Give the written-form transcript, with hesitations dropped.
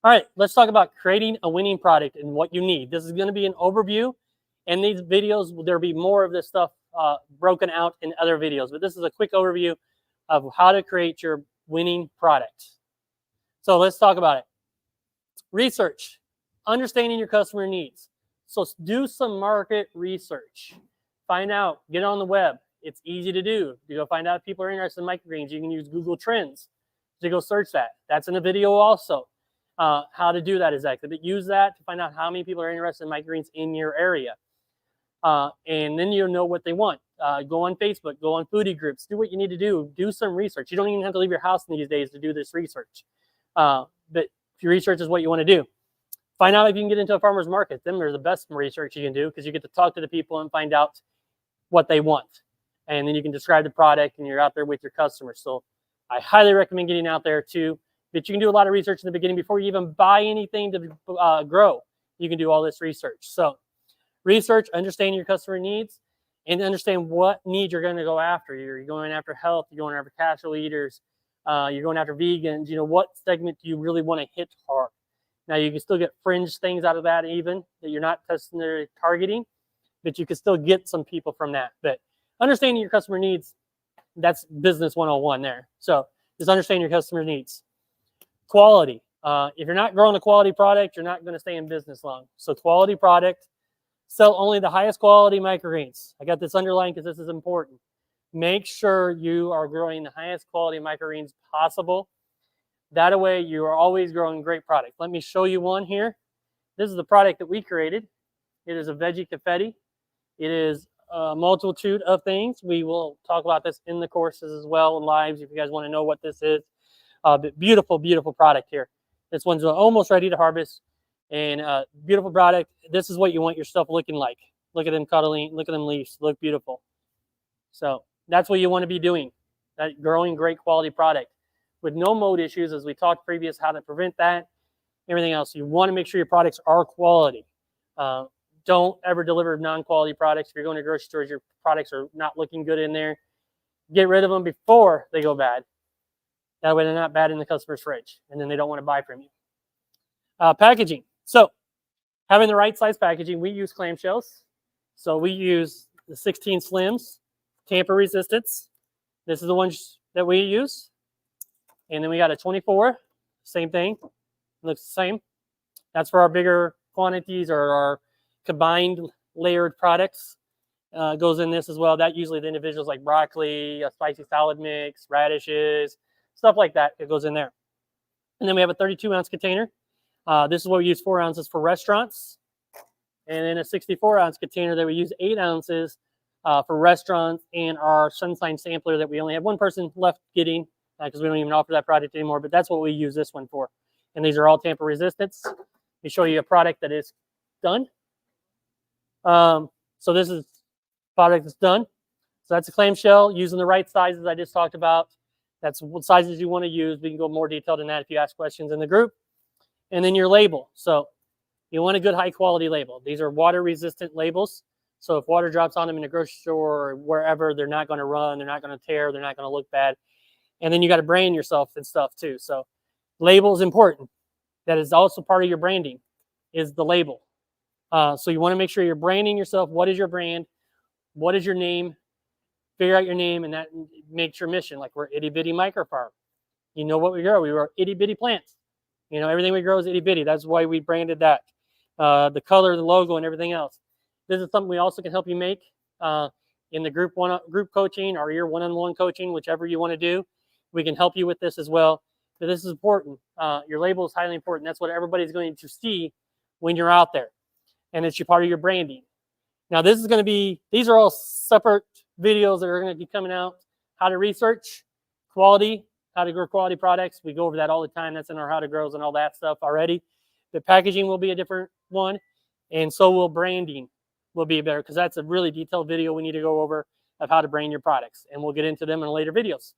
All right, let's talk about creating a winning product and what you need. This is going to be an overview, and these videos, there'll be more of this stuff broken out in other videos, but this is a quick overview of how to create your winning product. So let's talk about it. Research, understanding your customer needs. So do some market research. Find out, get on the web. It's easy to do. You go find out if people are interested in microgreens. You can use Google Trends to go search that. That's in a video also. How to do that exactly, but use that to find out how many people are interested in microgreens in your area. And then you'll know what they want. Go on Facebook, go on foodie groups, do what you need to do. Do some research. You don't even have to leave your house these days to do this research. But if your research is what you want to do, find out if you can get into a farmer's market. Them are the best research you can do because you get to talk to the people and find out what they want. And then you can describe the product and you're out there with your customers. So I highly recommend getting out there too. But you can do a lot of research in the beginning before you even buy anything to grow. You can do all this research. So research, understand your customer needs, and understand what needs you're going to go after. You're going after health, you're going after casual eaters, you're going after vegans. You know, what segment do you really want to hit hard? Now, you can still get fringe things out of that even that you're not necessarily targeting, but you can still get some people from that. But understanding your customer needs, that's business 101 there. So just understand your customer needs. Quality. If you're not growing a quality product, you're not going to stay in business long. So quality product, sell only the highest quality microgreens. I got this underlined because this is important. Make sure you are growing the highest quality microgreens possible. That way you are always growing great product. Let me show you one here. This is the product that we created. It is a veggie confetti. It is a multitude of things. We will talk about this in the courses as well, in lives, if you guys want to know what this is. But beautiful, beautiful product here. This one's almost ready to harvest. And beautiful product. This is what you want your stuff looking like. Look at them cuddling. Look at them leaves. Look beautiful. So that's what you want to be doing. That growing great quality product with no mold issues, as we talked previous, how to prevent that. Everything else. You want to make sure your products are quality. Don't ever deliver non-quality products. If you're going to grocery stores, your products are not looking good in there. Get rid of them before they go bad. That way they're not bad in the customer's fridge, and then they don't want to buy from you. Packaging. So having the right size packaging, we use clamshells. So we use the 16 Slims, tamper resistance. This is the ones that we use. And then we got a 24, same thing. Looks the same. That's for our bigger quantities or our combined layered products. Goes in this as well. That usually the individuals like broccoli, a spicy salad mix, radishes, stuff like that. It goes in there. And then we have a 32-ounce container. This is what we use 4 ounces for restaurants. And then a 64-ounce container that we use 8 ounces for restaurants, and our sunshine sampler that we only have one person left getting because we don't even offer that product anymore. But that's what we use this one for. And these are all tamper resistance. Let me show you a product that is done. So this is product that's done. So that's a clamshell using the right sizes I just talked about. That's what sizes you want to use. We can go more detailed in that if you ask questions in the group. And then your label. So you want a good high quality label. These are water resistant labels. So if water drops on them in a grocery store or wherever, they're not going to run, they're not going to tear, they're not going to look bad. And then you got to brand yourself and stuff too. So label is important. That is also part of your branding, is the label. So you want to make sure you're branding yourself. What is your brand? What is your name? Figure out your name, and that makes your mission. Like, we're itty bitty micro farm. You know what we grow? We grow itty bitty plants. You know, everything we grow is itty bitty. That's why we branded that. The color, the logo, and everything else. This is something we also can help you make in the group coaching or your one-on-one coaching, whichever you want to do. We can help you with this as well. But this is important. Your label is highly important. That's what everybody's going to see when you're out there. And it's part of your branding. Now, this is going to be, these are all separate videos that are going to be coming out. How to research quality, how to grow quality products. We go over that all the time. That's in our how to grows and all that stuff already. The packaging will be a different one. And so will branding will be better, because that's a really detailed video we need to go over of how to brand your products. And we'll get into them in later videos.